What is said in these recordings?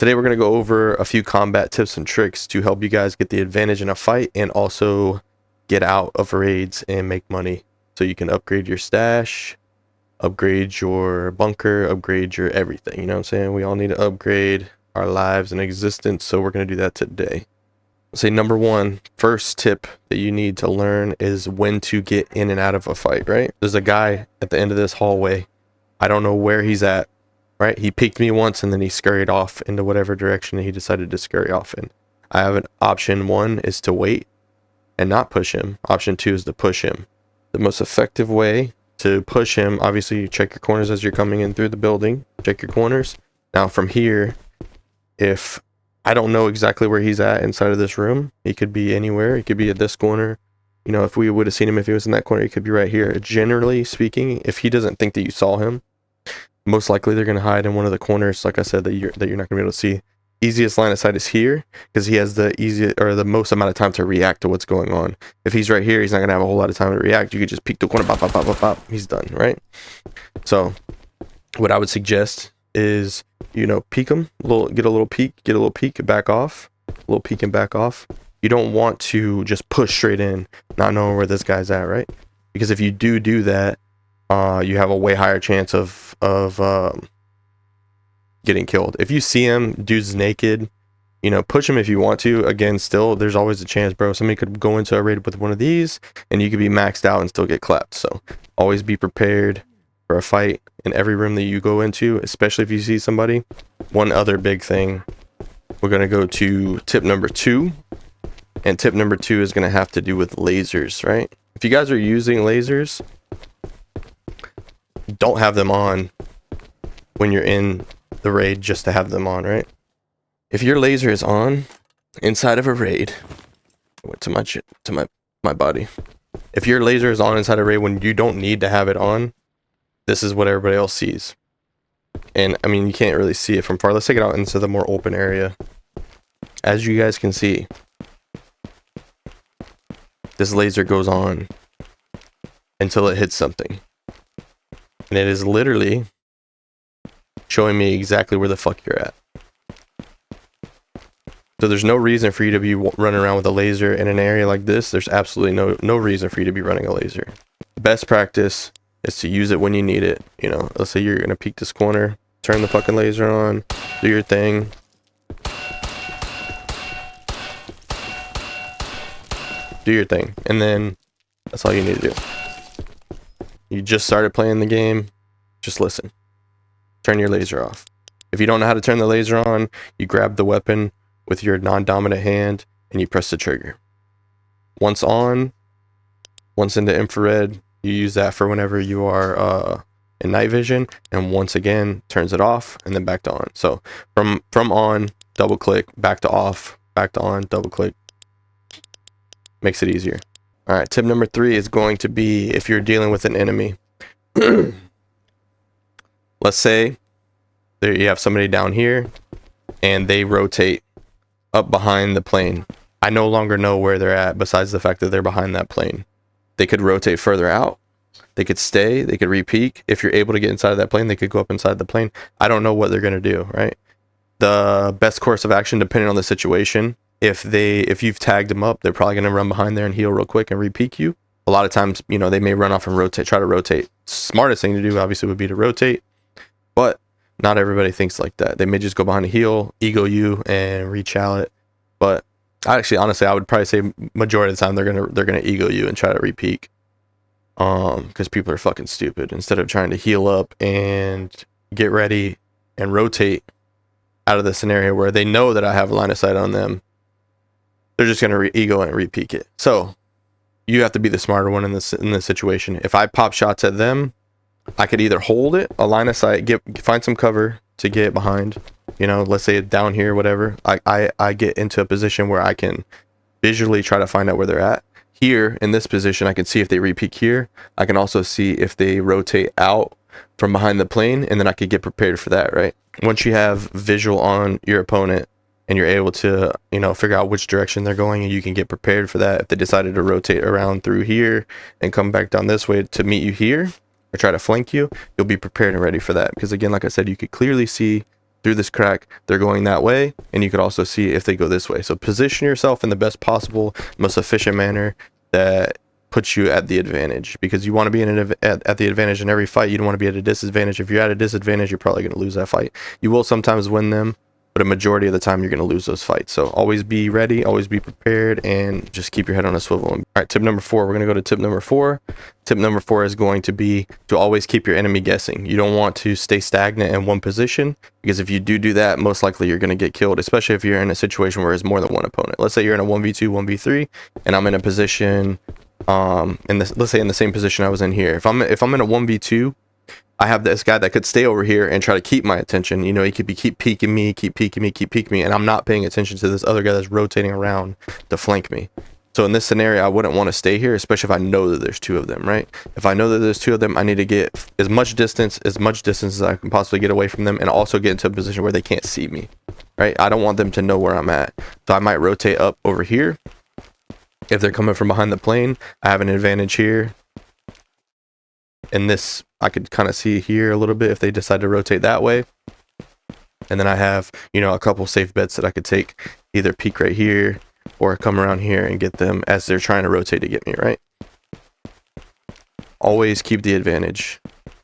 Today we're going to go over a few combat tips and tricks to help you guys get the advantage in a fight and also get out of raids and make money. So you can upgrade your stash, upgrade your bunker, upgrade your everything. You know what I'm saying? We all need to upgrade our lives and existence, so we're going to do that today. Say number one, first tip that you need to learn is when to get in and out of a fight, right? There's a guy at the end of this hallway. I don't know where he's at, right? He peeked me once and then he scurried off into whatever direction he decided to scurry off in. I have an option one is to wait and not push him. Option two is to push him. The most effective way to push him, obviously you check your corners as you're coming in through the building. Check your corners. Now from here, if I don't know exactly where he's at inside of this room, he could be anywhere. He could be at this corner. You know, if we would have seen him if he was in that corner, he could be right here. Generally speaking, if he doesn't think that you saw him, most likely they're going to hide in one of the corners, like I said, that you're not going to be able to see. Easiest line of sight is here because he has the easiest or the most amount of time to react to what's going on. If he's right here, he's not going to have a whole lot of time to react. You could just peek the corner, pop, pop, pop, pop, pop. He's done, right? So what I would suggest is, you know, peek him, get a little peek, back off, a little peek and back off. You don't want to just push straight in, not knowing where this guy's at, right? Because if you do that, you have a way higher chance of getting killed. If you see him, dude's naked, you know, push him if you want to. Again, still, there's always a chance, bro. Somebody could go into a raid with one of these, and you could be maxed out and still get clapped. So always be prepared for a fight in every room that you go into, especially if you see somebody. One other big thing, we're going to go to tip number two, and tip number two is going to have to do with lasers, right? If you guys are using lasers, don't have them on when you're in the raid just to have them on, right? If your laser is on inside of a raid, to my body. If your laser is on inside a raid when you don't need to have it on, this is what everybody else sees. And I mean, you can't really see it from far. Let's take it out into the more open area. As you guys can see, this laser goes on until it hits something. And it is literally showing me exactly where the fuck you're at. So there's no reason for you to be running around with a laser in an area like this. There's absolutely no reason for you to be running a laser. Best practice is to use it when you need it. You know, let's say you're gonna peek this corner, turn the fucking laser on, do your thing. Do your thing, and then that's all you need to do. You just started playing the game, just listen. Turn your laser off. If you don't know how to turn the laser on, you grab the weapon with your non-dominant hand and you press the trigger. Once on, once into infrared, you use that for whenever you are in night vision, and once again turns it off and then back to on. So from on, double click, back to off, back to on, double click. Makes it easier. All right, tip number three is going to be if you're dealing with an enemy. Let's say there you have somebody down here and they rotate up behind the plane. I no longer know where they're at besides the fact that they're behind that plane. They could rotate further out. They could stay. They could re-peek. If you're able to get inside of that plane, they could go up inside the plane. I don't know what they're going to do, right? The best course of action, depending on the situation, if you've tagged them up, they're probably going to run behind there and heal real quick and re-peek you. A lot of times, you know, they may run off and rotate, try to rotate. Smartest thing to do, obviously, would be to rotate. But not everybody thinks like that. They may just go behind a heal, ego you, and re-chal it. But honestly, I would probably say majority of the time they're gonna ego you and try to re-peek. Because people are fucking stupid. Instead of trying to heal up and get ready and rotate out of the scenario where they know that I have a line of sight on them, they're just gonna ego and re-peek it. So you have to be the smarter one in this situation. If I pop shots at them, I could either hold it, a line of sight, find some cover to get behind. You know, let's say down here, whatever. I get into a position where I can visually try to find out where they're at. Here in this position, I can see if they re-peek here. I can also see if they rotate out from behind the plane, and then I could get prepared for that, right? Once you have visual on your opponent and you're able to, you know, figure out which direction they're going, and you can get prepared for that. If they decided to rotate around through here and come back down this way to meet you here or try to flank you, you'll be prepared and ready for that. Because again, like I said, you could clearly see through this crack, they're going that way, and you could also see if they go this way. So position yourself in the best possible, most efficient manner that puts you at the advantage, because you want to be at the advantage in every fight. You don't want to be at a disadvantage. If you're at a disadvantage, you're probably going to lose that fight. You will sometimes win them, but a majority of the time you're going to lose those fights. So always be ready, always be prepared, and just keep your head on a swivel. All right, tip number 4. We're going to go to tip number 4. Tip number 4 is going to be to always keep your enemy guessing. You don't want to stay stagnant in one position, because if you do that, most likely you're going to get killed, especially if you're in a situation where there's more than one opponent. Let's say you're in a 1v2, 1v3, and I'm in a position, let's say in the same position I was in here. If I'm in a 1v2, I have this guy that could stay over here and try to keep my attention. You know, he could keep peeking me, and I'm not paying attention to this other guy that's rotating around to flank me. So in this scenario, I wouldn't want to stay here, especially if I know that there's 2 of them, right? If I know that there's 2 of them, I need to get as much distance as I can possibly get away from them, and also get into a position where they can't see me, right? I don't want them to know where I'm at. So I might rotate up over here. If they're coming from behind the plane, I have an advantage here. And this, I could kind of see here a little bit if they decide to rotate that way. And then I have, you know, a couple safe bets that I could take, either peek right here or come around here and get them as they're trying to rotate to get me, right? Always keep the advantage.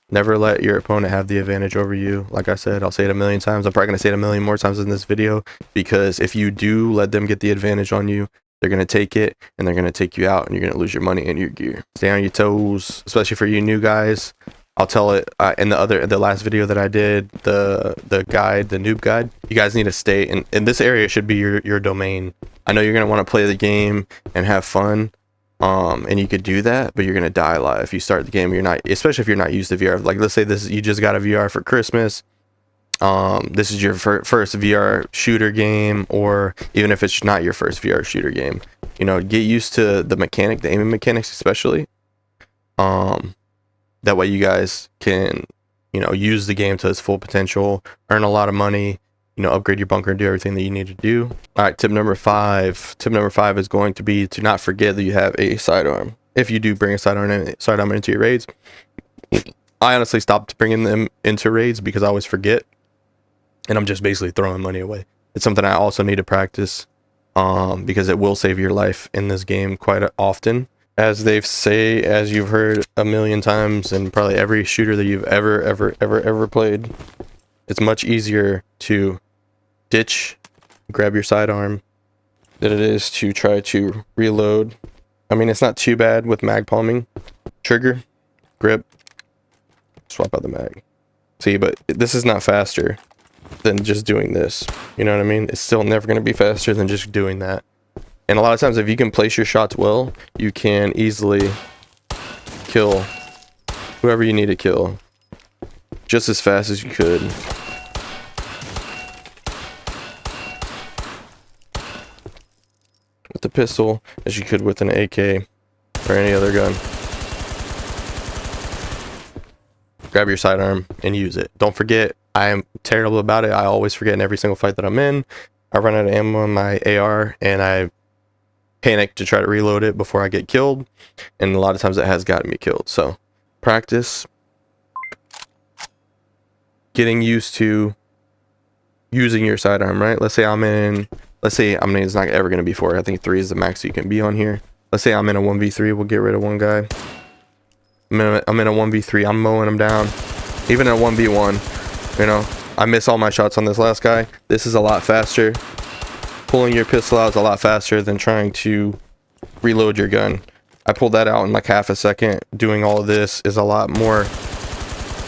Never let your opponent have the advantage over you. Like I said, I'll say it a million times. I'm probably going to say it a million more times in this video, because if you do let them get the advantage on you, they're going to take it, and they're going to take you out, and you're going to lose your money and your gear. Stay on your toes, especially for you new guys. I'll tell it in the last video that I did, the noob guide. You guys need to stay in this area. Should be your domain. I know you're going to want to play the game and have fun, and you could do that, but you're going to die a lot if you start the game. You're not, especially if you're not used to VR. Like, let's say you just got a VR for Christmas. This is your first VR shooter game, or even if it's not your first VR shooter game, you know, get used to the aiming mechanics, especially. That way you guys can, you know, use the game to its full potential, earn a lot of money, you know, upgrade your bunker and do everything that you need to do. All right, tip number 5. Tip number 5 is going to be to not forget that you have a sidearm. If you do bring a sidearm into your raids, I honestly stopped bringing them into raids because I always forget. And I'm just basically throwing money away. It's something I also need to practice, because it will save your life in this game quite often. As you've heard a million times, and probably every shooter that you've ever played, it's much easier to ditch, grab your sidearm, than it is to try to reload. I mean, it's not too bad with mag palming. Trigger, grip, swap out the mag. See, but this is not faster than just doing this. You know what I mean? It's still never going to be faster than just doing that. And a lot of times, if you can place your shots well, you can easily kill whoever you need to kill just as fast as you could. With the pistol as you could with an AK or any other gun. Grab your sidearm and use it. Don't forget, I am terrible about it. I always forget in every single fight that I'm in. I run out of ammo in my AR and I panic to try to reload it before I get killed. And a lot of times it has gotten me killed. So practice getting used to using your sidearm, right? Let's say it's not ever going to be 4. I think 3 is the max you can be on here. Let's say I'm in a 1v3. We'll get rid of one guy. I'm in a 1v3. I'm mowing him down. Even in a 1v1. You know, I miss all my shots on this last guy. This is a lot faster. Pulling your pistol out is a lot faster than trying to reload your gun. I pulled that out in like half a second. Doing all of this is a lot more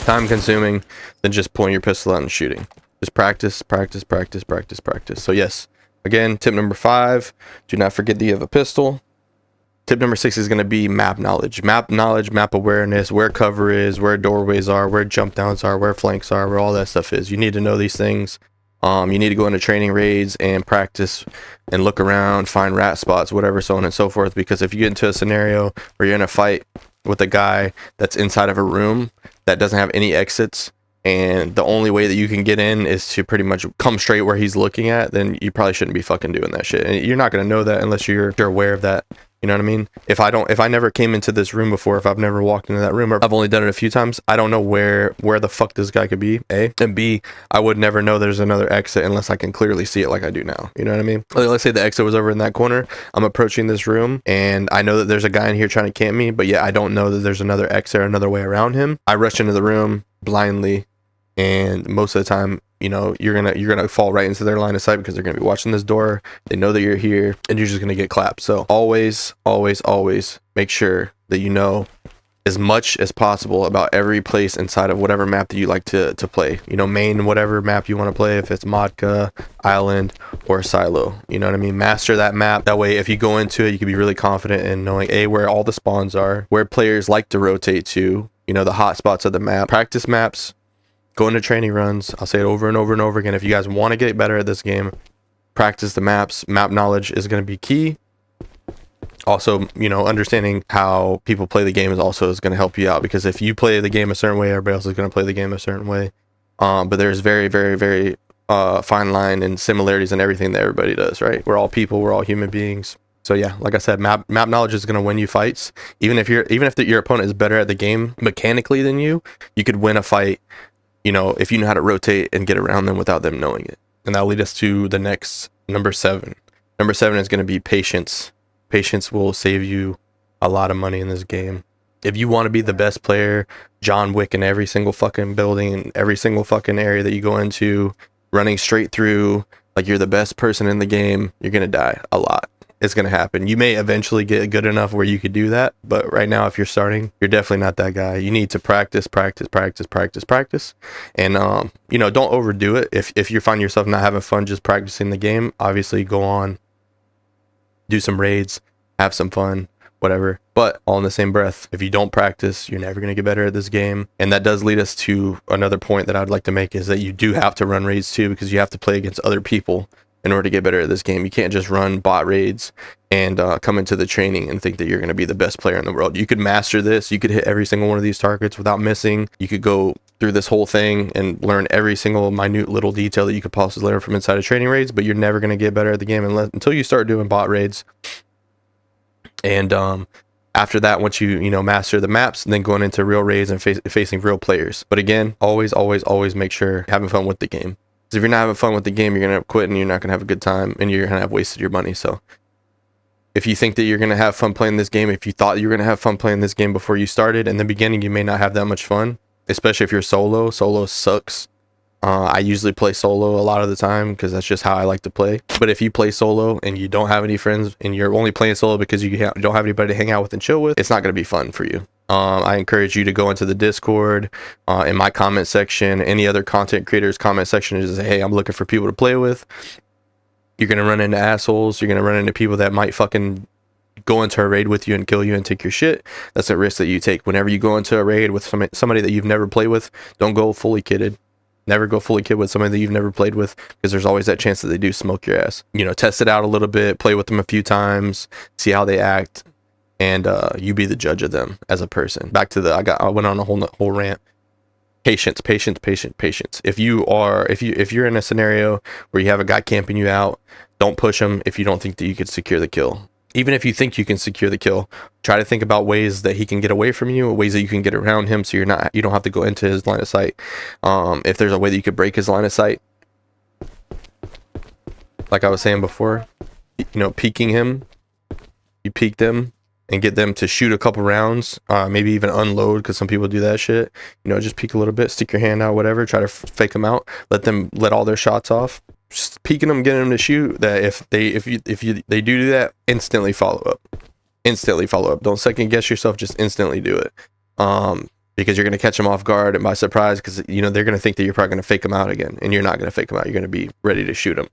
time consuming than just pulling your pistol out and shooting. Just practice. So yes, again, tip number 5, do not forget that you have a pistol. Tip number 6 is going to be map knowledge, map awareness, where cover is, where doorways are, where jump downs are, where flanks are, where all that stuff is. You need to know these things. You need to go into training raids and practice and look around, find rat spots, whatever, so on and so forth. Because if you get into a scenario where you're in a fight with a guy that's inside of a room that doesn't have any exits, and the only way that you can get in is to pretty much come straight where he's looking at, then you probably shouldn't be fucking doing that shit. And you're not going to know that unless you're aware of that You know what I mean? If I never came into this room before, if I've never walked into that room, or I've only done it a few times, I don't know where the fuck this guy could be, A. And B, I would never know there's another exit unless I can clearly see it like I do now. You know what I mean? Like, let's say the exit was over in that corner. I'm approaching this room and I know that there's a guy in here trying to camp me, but yeah, I don't know that there's another exit or another way around him. I rush into the room blindly, and most of the time, you know, you're gonna fall right into their line of sight because they're gonna be watching this door. They know that you're here, and you're just gonna get clapped. So always make sure that you know as much as possible about every place inside of whatever map that you like to play. You know, main whatever map you want to play, if it's Modka, Island, or Silo. You know what I mean? Master that map. That way, if you go into it, you can be really confident in knowing A, where all the spawns are, where players like to rotate to, you know, the hot spots of the map. Practice maps. Go into training runs. I'll say it over and over and over again. If you guys want to get better at this game, practice the maps. Map knowledge is going to be key. Also, you know, understanding how people play the game is going to help you out, because if you play the game a certain way, everybody else is going to play the game a certain way. But there's very fine line and similarities in everything that everybody does, right? We're all people. We're all human beings. So yeah, like I said, map knowledge is going to win you fights. Even if your opponent is better at the game mechanically than you could win a fight, you know, if you know how to rotate and get around them without them knowing it. And that'll lead us to the next, number 7. Number 7 is going to be patience. Patience will save you a lot of money in this game. If you want to be the best player, John Wick in every single fucking building, every single fucking area that you go into, running straight through, like you're the best person in the game, you're going to die a lot. It's going to happen. You may eventually get good enough where you could do that, but right now, if you're starting, you're definitely not that guy. You need to practice, and you know, don't overdo it. If you find yourself not having fun just practicing the game, obviously go on, do some raids, have some fun, whatever. But all in the same breath, if you don't practice, you're never going to get better at this game. And that does lead us to another point that I'd like to make, is that you do have to run raids too, because you have to play against other people in order to get better at this game. You can't just run bot raids and come into the training and think that you're going to be the best player in the world. You could master this. You could hit every single one of these targets without missing. You could go through this whole thing and learn every single minute little detail that you could possibly learn from inside of training raids, but you're never going to get better at the game until you start doing bot raids. And after that, once you know, master the maps, then going into real raids and facing real players. But again, always make sure you're having fun with the game. Because if you're not having fun with the game, you're going to end up quitting, you're not going to have a good time, and you're going to have wasted your money. So if you think that you're going to have fun playing this game, if you thought you were going to have fun playing this game before you started, in the beginning, you may not have that much fun, especially if you're solo. Solo sucks. I usually play solo a lot of the time because that's just how I like to play. But if you play solo and you don't have any friends and you're only playing solo because you don't have anybody to hang out with and chill with, it's not going to be fun for you. I encourage you to go into the Discord, in my comment section, any other content creators comment section, is say, hey, I'm looking for people to play with. You're going to run into assholes. You're going to run into people that might fucking go into a raid with you and kill you and take your shit. That's a risk that you take. Whenever you go into a raid with somebody that you've never played with, don't go fully kitted. Never go fully kid with somebody that you've never played with, because there's always that chance that they do smoke your ass. You know, test it out a little bit, play with them a few times, see how they act, and you be the judge of them as a person. Back to I went on a whole rant. Patience. If you're in a scenario where you have a guy camping you out, don't push him if you don't think that you could secure the kill. Even if you think you can secure the kill, try to think about ways that he can get away from you, ways that you can get around him, so you don't have to go into his line of sight. If there's a way that you could break his line of sight, like I was saying before, you know, peeking him, you peek them and get them to shoot a couple rounds, maybe even unload, because some people do that shit. You know, just peek a little bit, stick your hand out, whatever, try to fake them out, let all their shots off. Just peeking them, getting them to shoot. That if they do that, instantly follow up. Don't second guess yourself, just instantly do it, because you're going to catch them off guard and by surprise, because you know they're going to think that you're probably going to fake them out again, and you're not going to fake them out. You're going to be ready to shoot them.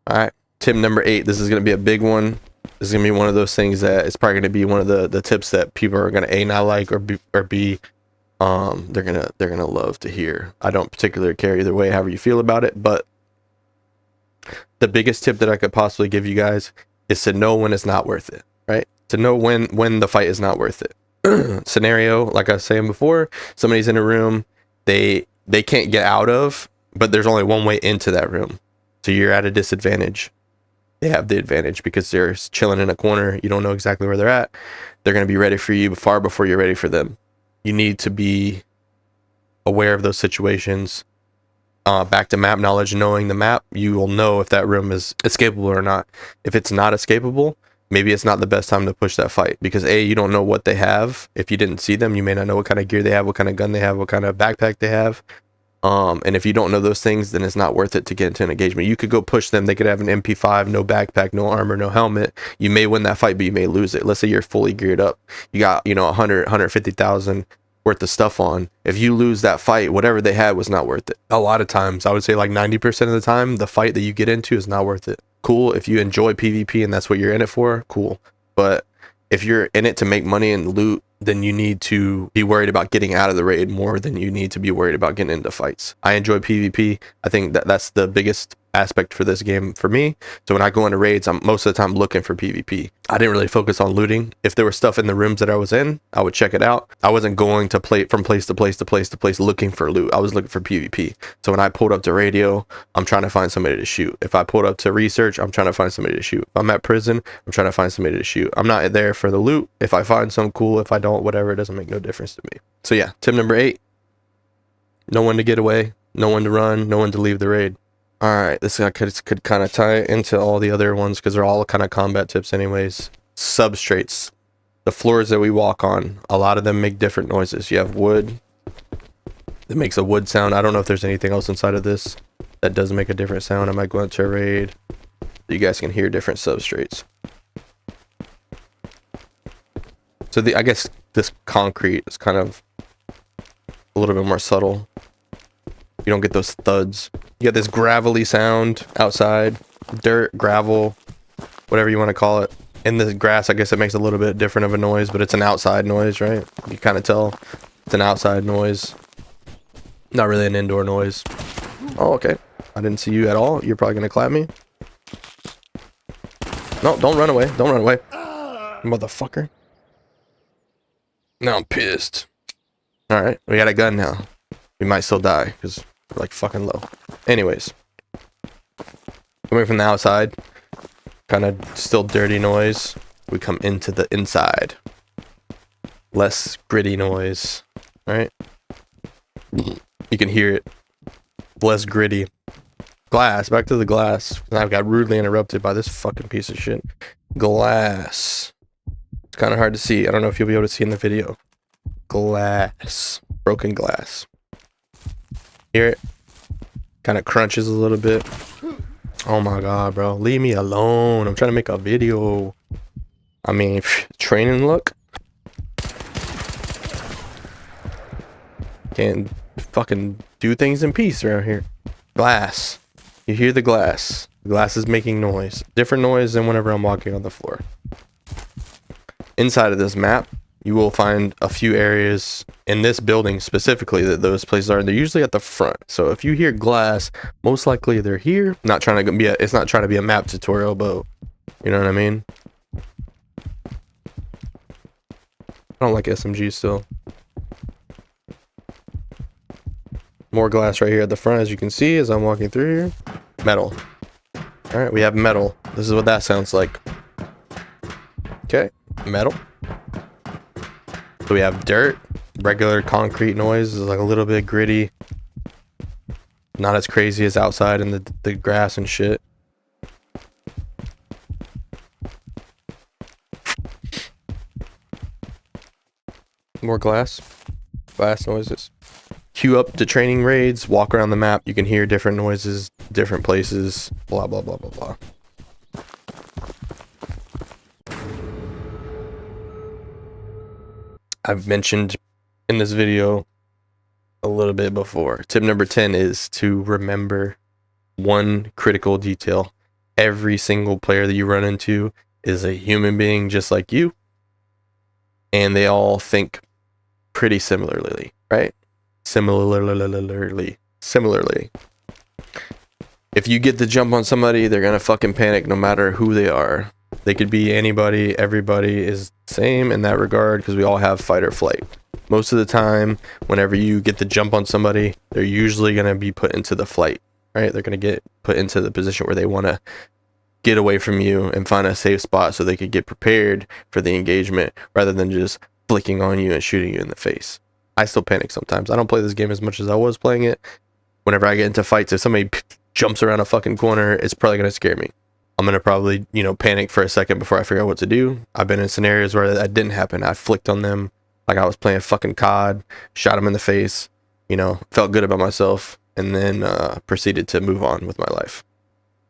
All right, tip number 8. This is going to be a big one. This is going to be one of those things that it's probably going to be one of the tips that people are going to not like, or B they're gonna love to hear. I don't particularly care either way, however you feel about it, but the biggest tip that I could possibly give you guys is to know when it's not worth it, right? To know when the fight is not worth it. Scenario, like I was saying before, somebody's in a room they can't get out of, but there's only one way into that room. So you're at a disadvantage. they have the advantage because they're chilling in a corner. You don't know exactly where they're at. They're going to be ready for you far before you're ready for them. You need to be aware of those situations. Back to map knowledge, knowing the map, you will know if that room is escapable or not. If it's not escapable, maybe it's not the best time to push that fight, because A, you don't know what they have. If you didn't see them, you may not know what kind of gear they have, what kind of gun they have, what kind of backpack they have. And if you don't know those things, then it's not worth it to get into an engagement. You could go push them. They could have an MP5, no backpack, no armor, no helmet. You may win that fight, but you may lose it. Let's say you're fully geared up. You got, 150,000 worth of stuff on. If you lose that fight, whatever they had was not worth it. A lot of times, I would say like 90% of the time, the fight that you get into is not worth it. Cool, if you enjoy PvP and that's what you're in it for, cool. But if you're in it to make money and loot, then you need to be worried about getting out of the raid more than you need to be worried about getting into fights. I enjoy PvP. I think that's the biggest aspect for this game for me. So when I go into raids, I'm most of the time looking for PvP. I didn't really focus on looting. If there was stuff in the rooms that I was in, I would check it out. I wasn't going to play from place to place to place to place looking for loot. I was looking for PvP. So when I pulled up to radio, I'm trying to find somebody to shoot. If I pulled up to research, I'm trying to find somebody to shoot. If I'm at prison, I'm trying to find somebody to shoot. I'm not there for the loot. If I find some, cool. If I don't, whatever, it doesn't make no difference to me. So yeah, tip number 8, know when to get away, know when to run, know when to leave the raid. All right, this could kind of tie into all the other ones because they're all kind of combat tips anyways. Substrates, the floors that we walk on, a lot of them make different noises. You have wood that makes a wood sound. I don't know if there's anything else inside of this that does make a different sound. I might go into a raid so you guys can hear different substrates. So I guess this concrete is kind of a little bit more subtle. You don't get those thuds. You get this gravelly sound outside. Dirt, gravel, whatever you want to call it. In the grass, I guess it makes a little bit different of a noise, but it's an outside noise, right? You kind of tell it's an outside noise. Not really an indoor noise. Oh, okay. I didn't see you at all. You're probably going to clap me. No, don't run away. Don't run away. Motherfucker. Now I'm pissed. Alright, we got a gun now. We might still die, because we're like fucking low. Anyways. Coming from the outside. Kind of still dirty noise. We come into the inside. Less gritty noise. Right? You can hear it. Less gritty. Glass. Back to the glass. I've got rudely interrupted by this fucking piece of shit. Glass. It's kind of hard to see. I don't know if you'll be able to see in the video. Glass. Broken glass. Hear it? Kind of crunches a little bit. Oh my god, bro. Leave me alone. I'm trying to make a video. I mean, training look. Can't fucking do things in peace around here. Glass. You hear the glass. The glass is making noise. Different noise than whenever I'm walking on the floor. Inside of this map, you will find a few areas in this building specifically that those places are. They're usually at the front. So if you hear glass, most likely they're here. Not trying to be it's not trying to be a map tutorial, but you know what I mean? I don't like SMGs still. More glass right here at the front, as you can see as I'm walking through here. Metal. All right, we have metal. This is what that sounds like. Okay, metal. So we have dirt, regular concrete noise is like a little bit gritty. Not as crazy as outside in the grass and shit. More glass. Glass noises. Queue up to training raids, walk around the map, you can hear different noises, different places, blah, blah, blah, blah, blah. I've mentioned in this video a little bit before. Tip number 10 is to remember one critical detail. Every single player that you run into is a human being just like you. And they all think pretty similarly, right? Similarly. If you get the jump on somebody, they're gonna fucking panic no matter who they are. They could be anybody. Everybody is the same in that regard because we all have fight or flight. Most of the time, whenever you get the jump on somebody, they're usually going to be put into the flight, right? They're going to get put into the position where they want to get away from you and find a safe spot so they could get prepared for the engagement rather than just flicking on you and shooting you in the face. I still panic sometimes. I don't play this game as much as I was playing it. Whenever I get into fights, if somebody jumps around a fucking corner, it's probably going to scare me. I'm going to probably, you know, panic for a second before I figure out what to do. I've been in scenarios where that didn't happen. I flicked on them like I was playing fucking COD, shot them in the face, you know, felt good about myself, and then proceeded to move on with my life.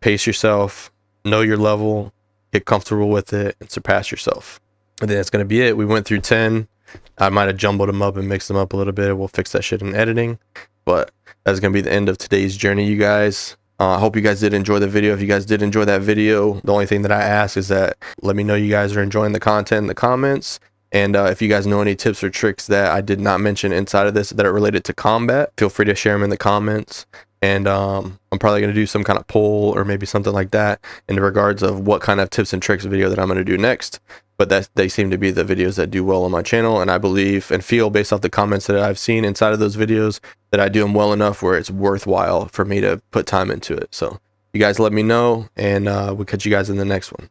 Pace yourself, know your level, get comfortable with it, and surpass yourself. And then that's going to be it. We went through 10. I might have jumbled them up and mixed them up a little bit. We'll fix that shit in editing. But that's going to be the end of today's journey, you guys. I hope you guys did enjoy the video. If you guys did enjoy that video, the only thing that I ask is that let me know you guys are enjoying the content in the comments. And if you guys know any tips or tricks that I did not mention inside of this that are related to combat, feel free to share them in the comments. And I'm probably going to do some kind of poll or maybe something like that in regards of what kind of tips and tricks video that I'm going to do next. But they seem to be the videos that do well on my channel, and I believe and feel based off the comments that I've seen inside of those videos that I do them well enough where it's worthwhile for me to put time into it. So you guys let me know, and we'll catch you guys in the next one.